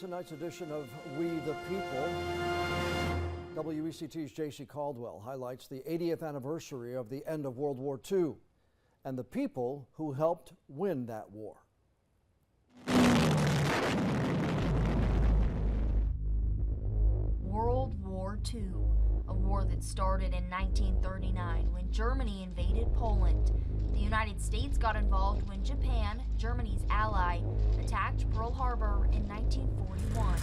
Tonight's edition of We the People. WECT's J.C. Caldwell highlights the 80th anniversary of the end of World War II and the people who helped win that war. World War II, a war that started in 1939 when Germany invaded Poland. The United States got involved when Japan, Germany's ally, attacked Pearl Harbor in 1941.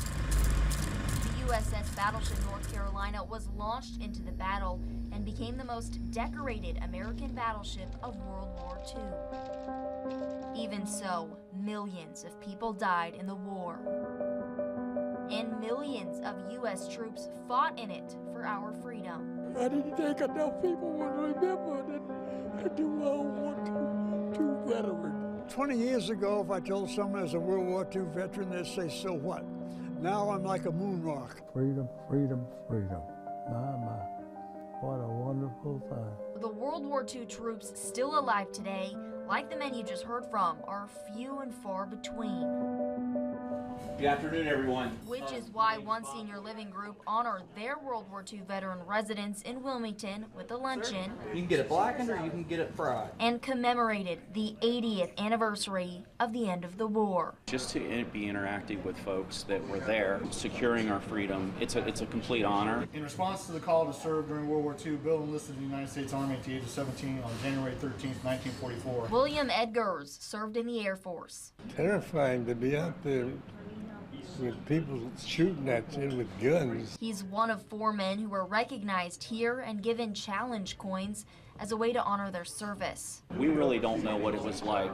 The USS Battleship North Carolina was launched into the battle and became the most decorated American battleship of World War II. Even so, millions of people died in the war. And millions of U.S. troops fought in it for our freedom. I didn't think enough people would remember that the World War II veteran. 20 years ago, if I told someone as a World War II veteran, they'd say, so what? Now I'm like a moon rock. Freedom, freedom, freedom. My, what a wonderful thing. The World War II troops still alive today, like the men you just heard from, are few and far between. Good afternoon, everyone. Which is why one senior living group honored their World War II veteran residents in Wilmington with a luncheon. You can get it blackened or you can get it fried. And commemorated the 80th anniversary of the end of the war. Just to be interacting with folks that were there, securing our freedom, it's a complete honor. In response to the call to serve during World War II, Bill enlisted in the United States Army at the age of 17 on January 13th, 1944. William Edgars served in the Air Force. Terrifying to be out there with people shooting at you with guns. He's one of 4 men who were recognized here and given challenge coins as a way to honor their service. We really don't know what it was like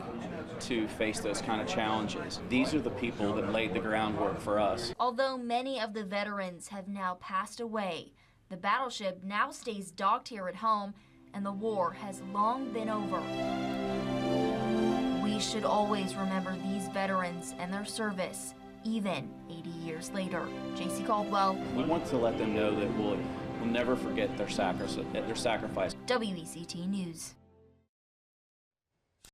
to face those kind of challenges. These are the people that laid the groundwork for us. Although many of the veterans have now passed away, the battleship now stays docked here at home, and the war has long been over. We should always remember these veterans and their service, even 80 years later. J.C. Caldwell. We want to let them know that we'll never forget their sacrifice. WECT News.